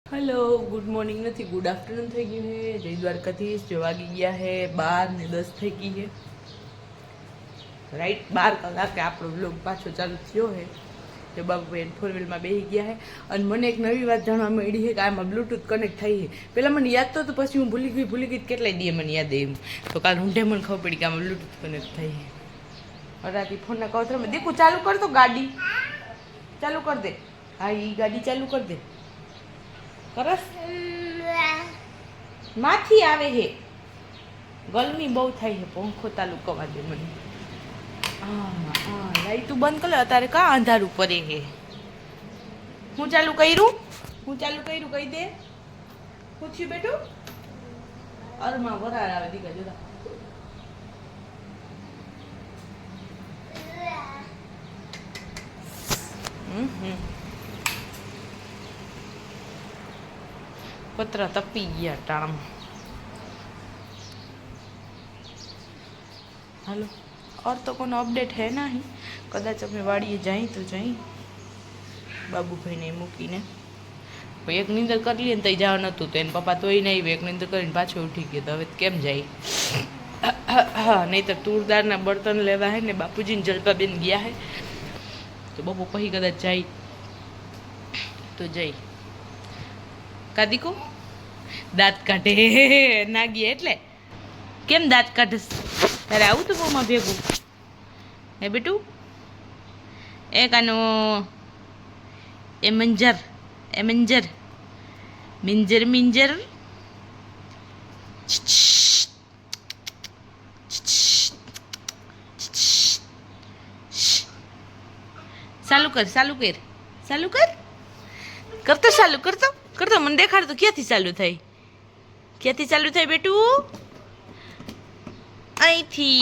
Hello good morning नहीं good afternoon થઈ ગયું है जय द्वारकाधीश जो वागी गया है 12:10 થઈ ગઈ है राइट 12 કલાકે આપણો વ્લોગ પાછો ચાલુ થયો है जो बाबू फोर व्हील में बेही गया है और मैंने एक नवी बात जाणवा मळी है कि आमां ब्लूटूथ कनेक्ट थई है पहला मैंने याद तो पछी हूँ भूली गई केटलाय दिए मैंने याद एम तो काल ऊंधे मन खबर पड़ी कि आमां ब्लूटूथ कनेक्ट थई है और राती फोन ना कवतरा में देखो चालू कर दो गाड़ी चालू कर दे हाँ ये गाड़ी चालू कर दे करस माथी आवे है गर्मी बहुत थाय है पंखो चालू करवा दे मने लाइट बंद कर अतारे का अंधारू पड़े है हूँ चालू करूँ कही दे पूछ्यू बेटू और मां वरार आवे दीका जोदा पतरा तपी गया टाम हेलो और तो कोनो अपडेट है ना ही कदाच अमे वाड़ीए जाई तो जाई बाबू भाई ने मूकी ने एक नींदर कर ली तई जाव नतुं तो एन पप्पा तोय नहीं एक नींदर करीने पाछो उठी गयो तो हवे केम जाई नहीं तो तूरदार ना बर्तन लेवा है ने बापूजी ने जलपाबेन गया है तो बपो पही कदाच जाई तो जाई कादी को दांत काढे ना गया एटले केम दांत काढस तारे आવું તો બહુમાં ભેગું હે બેટુ એ કાનો એ મંજર મિંજર ચાલુ કર કરતો મને દેખાડ તો ક્યાંથી ચાલુ થાય બેટુ અહીંથી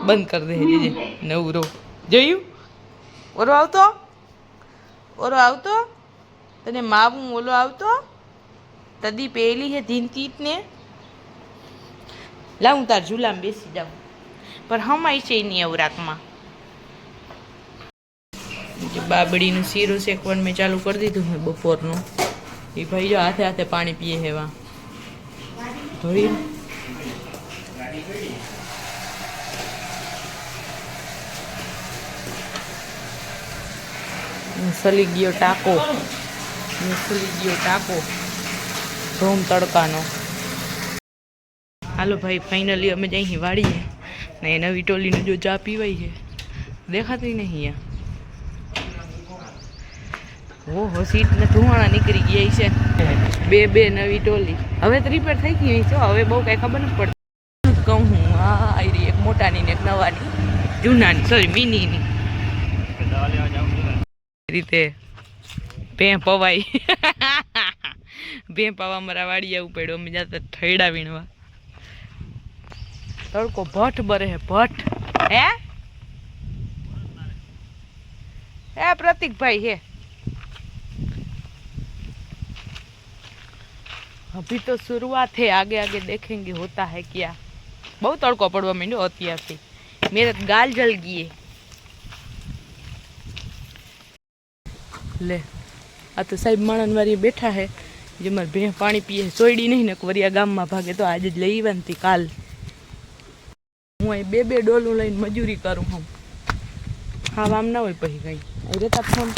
બંધ કર દે જે નવરો જોયું ઓરો આવતો તને માવું ઓલો આવતો તદી પેલી હે ધીનતીત ને લાવું તાર ઝૂલામાં બેસી જાઉં પણ હમાય છે નહીં અવરાકમાં બાબડીનું શીરો શેકવાનું મેં ચાલુ કરી દીધું મેં બપોરનું એ ભાઈ જો હાથે હાથે પાણી પીએ હેવા ધોઈ સલી ગયો ટાંકો ધોમ તડકાનો હાલો ભાઈ ફાઇનલી અમે જઈ વાળીએ ને એ નવી ટોલીને જો ચા પીવાઈ છે દેખાતી નહીં ઓહો સીટ ને ધુવાણા નીકળી ગયા છે બે નવી ટોલી હવે તો રિપેર થઈ ગઈ છે હવે બહુ કઈ ખબર નથી પડતી કહું હું આ આવી એક મોટાની ને એક નવાની જૂનાની સોરી મિનીની રીતે ભે પવાઈ ભે પવા મારા વાડી આવું પડ્યું અમે જાતા ઠેડા વીણવા તડકો ભટ્ટ બરે હે ભટ્ટ હે પ્રતિકભાઈ હે अभी तो शुरुआत है आगे आगे देखेंगे होता है क्या बहुत तड़को पड़वा માંડ્યો અત્યારથી मेरे गाल जल गए ले आ तो साहब माणनवारी बैठा है जे मार भे पानी पीए सोयडी नहीं ने वरिया गाम में भागे तो आज ज लई आवानी काल हूँ बे डोलू लईने मजूरी करूँ हम हाँ आम ना हो पही गई रेता फोन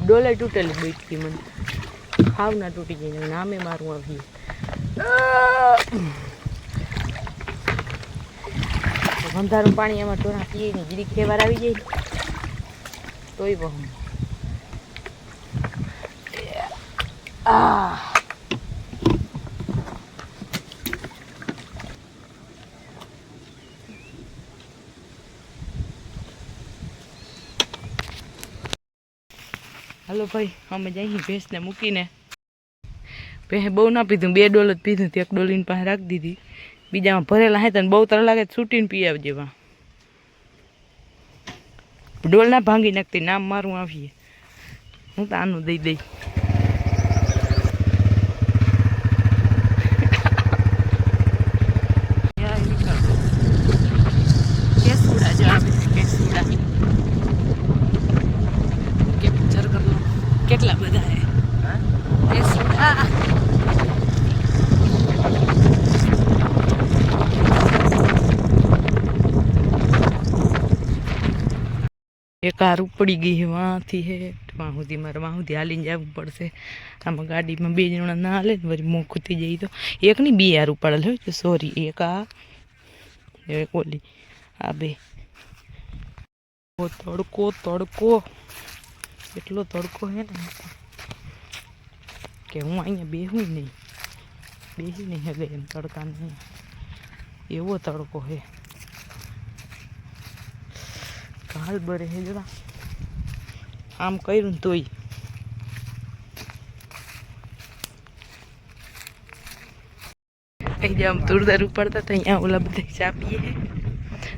डोले तूटेली बैठी मन हाव ना तूटी गई नामे मारू अभी अंधारू पानी एम टोरा पीए नहीं जीरी खेवार आई जाए तो ही बहु हेलो भाई अमे जाई भैंस ने मूकीने भैंस बहु ना पीधुं 2 डोल ज पीधुं तो 1 डोली पासे राखी दीधी बीजा में भरेला है तने बहु तर लागे छूटीने पी आवजे वा डोल ना भांगी नाखती नाम मारू आवीए हूँ तो आनु दई दई એક કાર ઉપડી ગઈ છે વાંથી હે વાં સુધી મારે વાં સુધી હાલીને જવું પડશે. આમાં ગાડીમાં 2 જણા ના હાલે ને વળી મોં ખૂતી જાય તો એક નહીં 2 યાર ઉપાડેલ હોય સોરી એક આ એક ઓલી આ 2 તડકો તડકો એટલો તડકો હે ને કે હું અહીંયા બેસી નહીં હવે એમ તડકા નહીં એવો તડકો હે કાલ બરે હે જરા આમ કર્યું ને તોય અહીં આમ તુરદાર ઉપાડતા તો અહીંયા ઓલા બધા ચાપીએ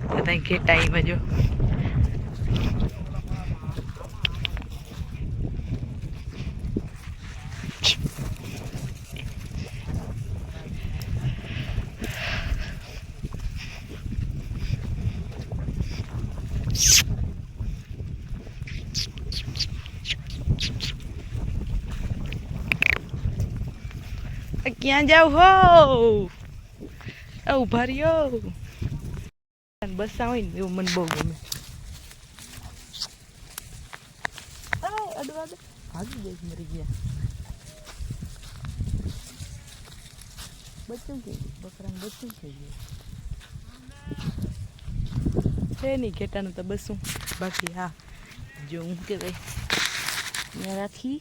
તો ત્યાં કે ટાઈમ જો ક્યાં જાવ હો ઉભા રહ્યો બસ આવે ને એવું મને બહુ ગમે અડવા ભાગી જાય મરી ગયા બચ્ચું થઈ ગયું બકરાનું બચ્ચું થઈ ગયું છે નહીં ઘેટાનું તો બસું બાકી હા જો હું કે ભાઈ રાખી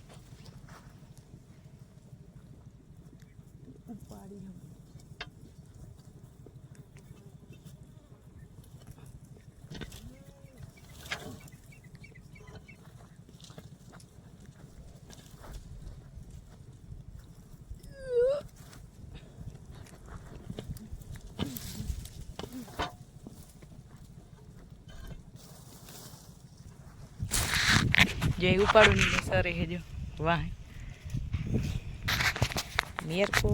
જે ઉપાડું નહીં સરે હે જો વાહ મેર કો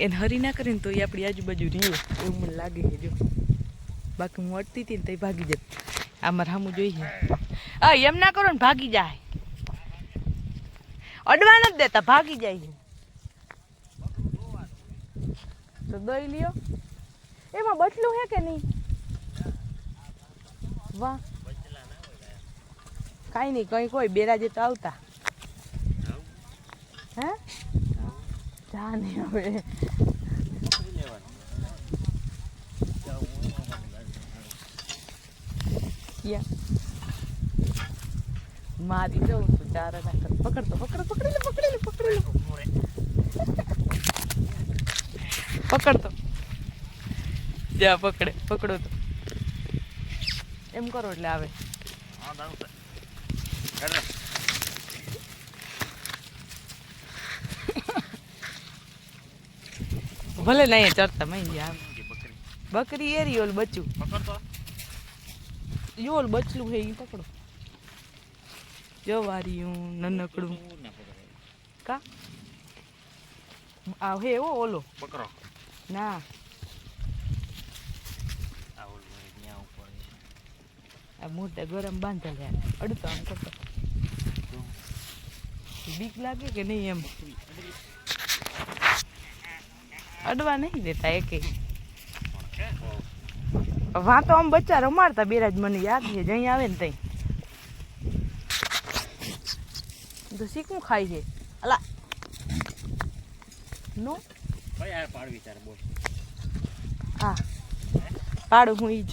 એને હરી ના કરીને તો એ આપણી આજુબાજુ રહ્યો એવું મને લાગે છે જો બાકી હું અટતી હતી ને તો ભાગી જાય આમાં સામું જોઈએ હા એમ ના કરો ને ભાગી જાય અડવા નથી દેતા ભાગી જાય તો દઈ લ્યો એમાં બચલું હે કે નહીં વાહ કાંઈ નહીં કંઈ કોઈ બેરાજે તો આવતા હે જા નહીં હવે મારી જવું તું ચારા ના કર પકડતો પકડી લે પકડતો જા પકડો તો એમ કરો એટલે આવે ભલે નહીં ચડતા મહી બકરી એરી ઓલ બચ્ચું યોલ બચલું હે એ પકડો જવારીયું નનકડું કા આ હે ઓ ઓલો પકડો ના આ મોટા ગરમ બાંધેલા અડતો આમ કરતો બીક લાગે કે નહીં એમ અડવા નહીં દેતા એકે વાં તો આમ બચ્ચા રમાડતા બેરાજ મને યાદ છે જઈ આવે ને તઈ તો શીખું ખાય છે અલા નો હા પાડું હું ઈ જ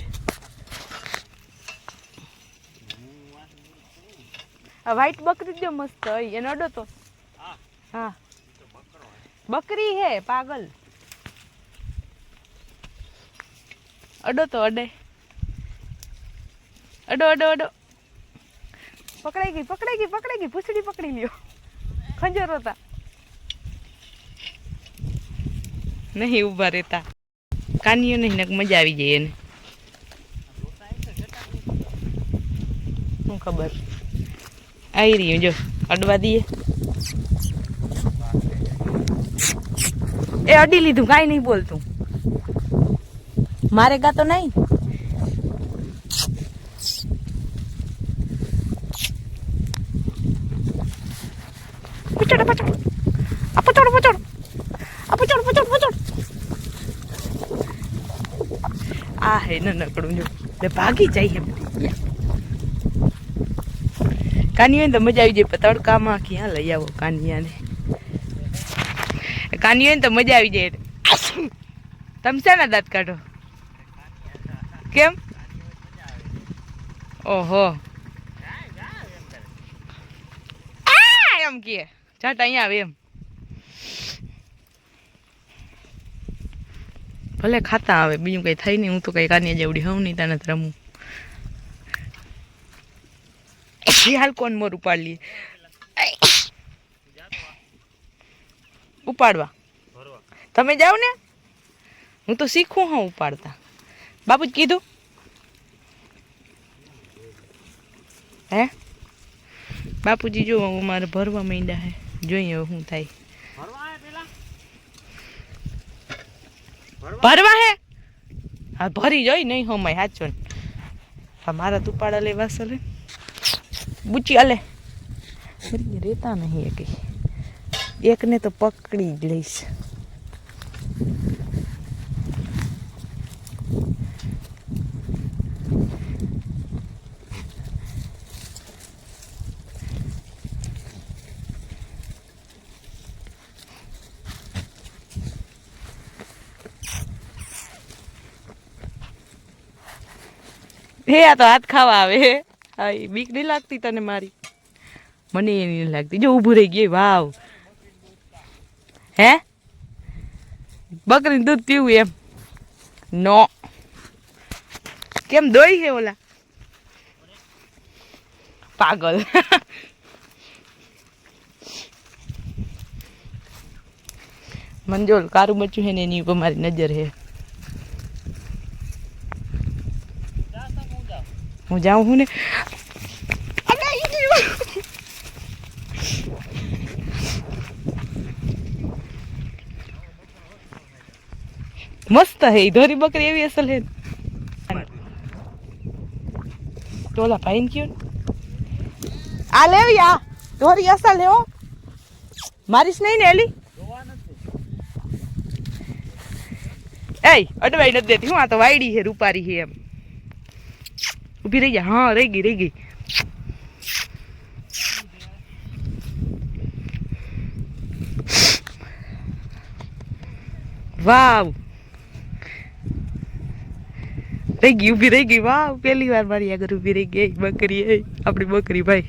વ્હાઈટ બકરી જો મસ્ત એને અડો તો હા બકરી હે પાગલ અડો તો અડે અડો પકડાઈ ગઈ પૂછડી પકડી લ્યો ખંજર હતા નહીં ઊભા રહેતા કાનીઓ નહીં મજા આવી જાય એને શું ખબર આવી રહ્યું જો અડવા દઈએ. એ અડી લીધું, કાંઈ નહીં બોલતું. મારે ગા તો નહીં. પચડ પચડ આ પચડ પચડ આ પચડ પચડ પચડ આ હે નકડું જો એટલે ભાગી જાય. કાનિયો તો મજા આવી જાય. તડકામાં ક્યાં લઈ આવો કાનિયાને? કાનિયો તો મજા આવી જાય. તમે શેના દાંત કાઢો? કેમ? ઓહો એમ કે ચાટ અહીંયા આવે એમ. ભલે ખાતા આવે, બીજું કઈ થાય નહીં. હું તો કઈ કાનિયા જેવડી હવ નહીં, તને રમું. હાલ કોણ મોર ઉપાડ લઈએ? ઉપાડવા તમે જાઓ ને, હું તો શીખું હા ઉપાડતા. બાપુ જ કીધું હે? બાપુજી જો મારે ભરવા માંડ્યા હે, જોઈએ હવે શું થાય. ભરવા હે? હા ભરી જોઈ નહીં હમાય હાચો. મારા તુપાડા લેવા સલે બુચી અલે રેતા નહીં એકને તો પકડી જ લઈશ. હે આ તો હાથ ખાવા આવે. હા બીક નહીં લાગતી તને મારી? મને એ નહીં લાગતી. જો ઊભું રહી ગઈ. વાવ હે બકરીનું દૂધ પીવું એમ? નો કેમ દોઈ છે ઓલા પાગલ. મંજોલ કારું બચ્યું છે ને એની ઉપર મારી નજર છે. હું જાઉં હું ને. મસ્ત હે ધોરી બકરી એવી અસલ હે. ટોલા ભાઈ ને કયો આ લેવી આ ધોરી અસલ હે. મારીશ નહીં ને એલી? એ અડવાઈ નથી દેતી હું. આ તો વાયડી છે, રૂપારી છે એમ. ઉભી રહી જા. હા રહી ગઈ રહી ગઈ. વાવ રહી ગઈ, ઉભી રહી ગઈ. વાવ પહેલી વાર મારી આગળ ઉભી રહી ગઈ બકરી. આપણી બકરી ભાઈ.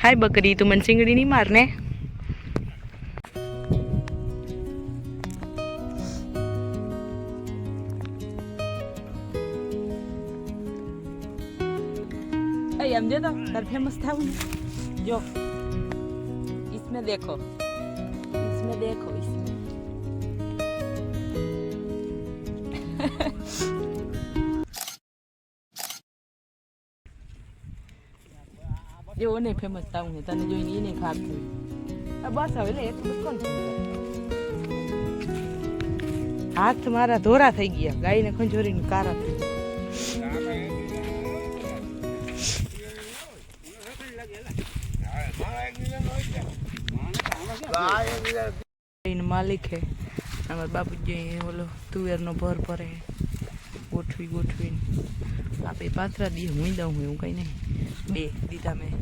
હાય બકરી, તું મને ચીંગડી નહીં માર ને? समझे तो सर फेमस था जो इसमें देखो इसमें जो नहीं फेमस था तने जो नहीं खाते बस હવે એક કોણ હાથ મારા ધોરા થઈ ગયા ગાયને ખંજોરીને કારા થઈ मालिक है हमारे बाबूजी बोलो तुवेर नो भर भरे गोठवी गोठवी आप पात्रा दी हुई दऊँ हूँ कहीं नहीं बे दीदा में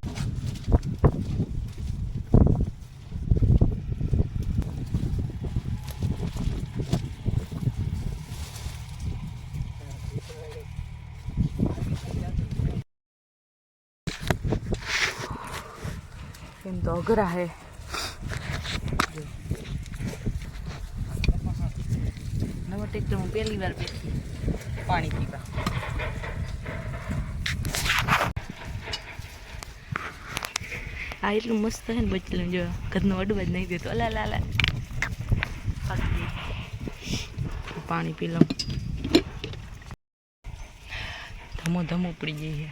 तो अघरा है नवा ट्रेक्टर में पहली बार बैठी पानी पीवा आ एटलू मस्त है बचलू जो घरनो अडवा ज नहीं देतो अला ला ला पानी पी लो। ધમો ધમો પડી ગઈ છે.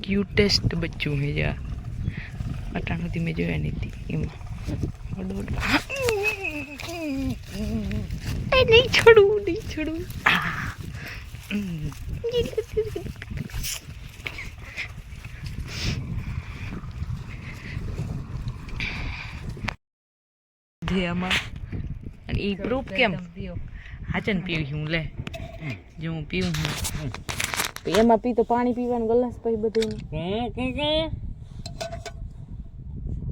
क्यूटेस्ट बच्चों है जा अटाणुती में जोया नहीं थी एमा नहीं छोड़ू धे अमा ई प्रूफ केम हाचन पीवी हूँ ले जो हूँ पीऊँ हूँ तो एम पी तो पानी पीवा गलास पी बधु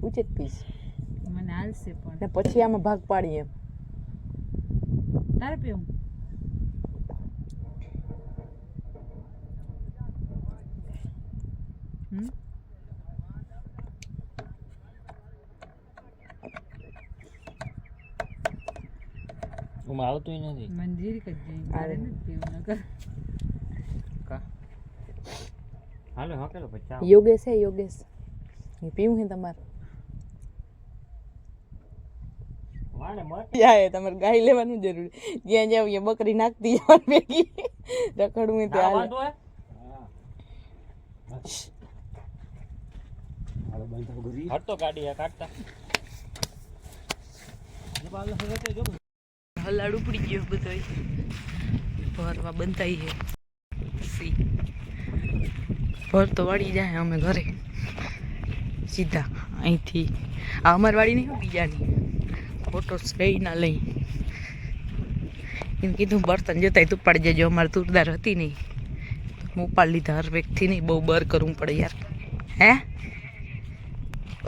उचित पीस મને હાલશે પણ ને પછી આમાં ભાગ પાડી એમ તારે પીવું હું આવતું નથી મંદિર જ જઈ મારે નથી પીવું નકર હાલો હકેલો પછી યોગેશ હે યોગેશ ये पीऊँ है तमार વાને મત जाए तमार गाय लेवानुं जरूरी ज्यां जाओ ये बकरी नाखती जवान भेगी रखड़ूं ते हाल વાંધો હે હાલો બંધ ગરી હટતો ગાડી આ કાટતા જે બાલ હરતે જો હલાડું પડી ગયો બધોય ભરવા બંધાઈ હે સી ભર તો વાળી જાય અમે ઘરે सीधा अँ थी अमर वाड़ी नहीं हो बीजा फोटो लई ना लई इन कीधु बर्तन जोता तू पड़ जाए अमार तुरदार थी नहीं तो उपाड़ लीधा हर व्यक्ति नहीं बहु बर करवू पड़े यार है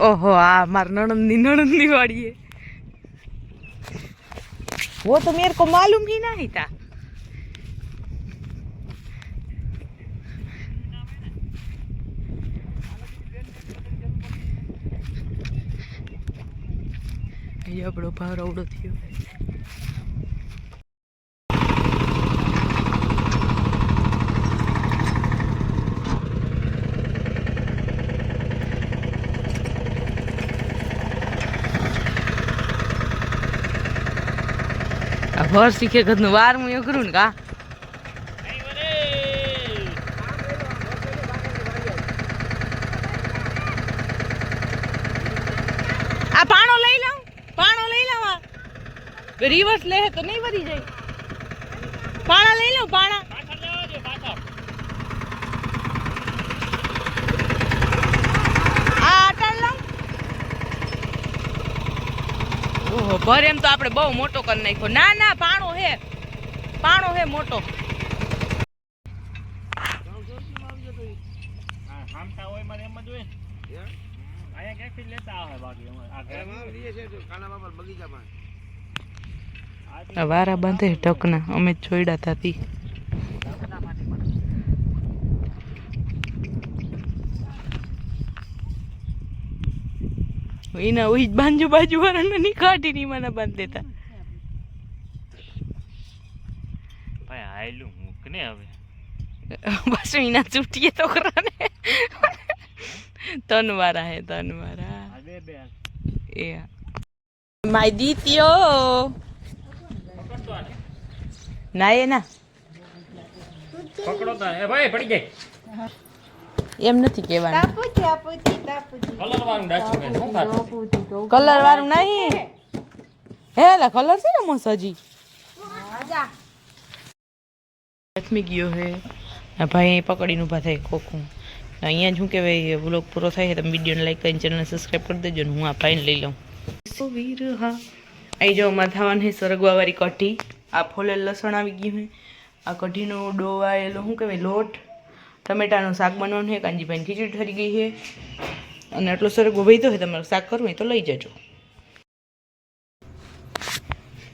ओहो आ मार नणंदी वाड़ी है वो तो मेरे को मालूम ही नहीं था ये बड़ो भाव रवड़ो थियो आ भर सीखे गदनु वार मु यो करू न का आ पाणो लई लो रिवर्स ले तो नहीं भरी जाए पाणा ले लो पाणा ओहो भर एम तो आपणे बहु मोटो कर नाख्यो ना ना पाणो है मोटो હામટા હોય મારે એમ જ હોય આયા ક્યાંથી લેતા આવે બાકી આ ઘરમાં રીએ છે કાના બાબા બગીચામાં वारा बांधे टकना अमे छोड़ा था थी इना वही बांजू बाजू वाला नहीं काटी नहीं मना बांध देता भाई आइलू मुकने हवे बस इना चूटिए तो कराने तनवारा है तनवारा अबे बे ए माय दीतियो ना ये ना पकड़ो ता ए भाई पड़ी गई એમ નથી કહેવાનું કલર વાળું ડાચું કે શું ખાતું કલર વાળું નહીં હે લા કલર છે ને મસ્ત હજી લક્ષ્મી ગયો હે આ ભાઈ પકડીને ઊભા થાય ખોખું અહીંયા જ શું કહેવાય વ્લોગ પૂરો થાય તમે વિડીયોને લાઈક કરીને ચેનલને સબસ્ક્રાઈબ કરી દેજો ને હું આ ભાઈને લઈ લઉં વીર હા અહીં જો અમારે થવાનું છે સરગવાવાળી કઢી આ ફોલેલ લસણ આવી ગયું છે આ કઢીનો ડોવાયેલો શું કહેવાય લોટ ટમેટાનું શાક બનવાનું છે કાંજીભાઈને ખીચડી ઠરી ગઈ છે અને આટલો સરગવો વહીતો હોય તમારે શાક કરવું હોય તો લઈ જજો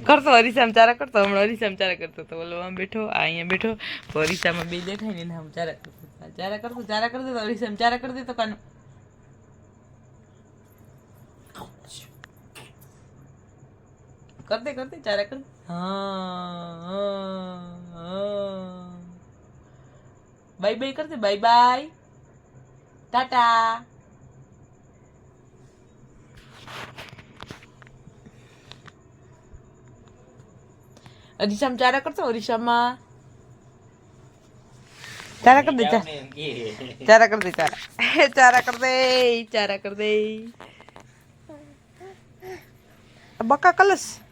કરતો અરીસામાં ચારા કરતો હમણાં અરીસામાં ચારા કરતો તો ઓલો આમ બેઠો આ અહીંયા બેઠો તો અરીસામાં બે દેખાય ને આમ ચારા કરતો ચારા કરતો તો અરીસામાં ચારા કરી દેતો કાનો કરતે ચારા કર બાય બાય કરતે બાય બાય ટાટા અરીસામાં ચારા કરતો અરીસામાં ચારા કર દે ચારા કર દે ચારા કર દે બકા કલશ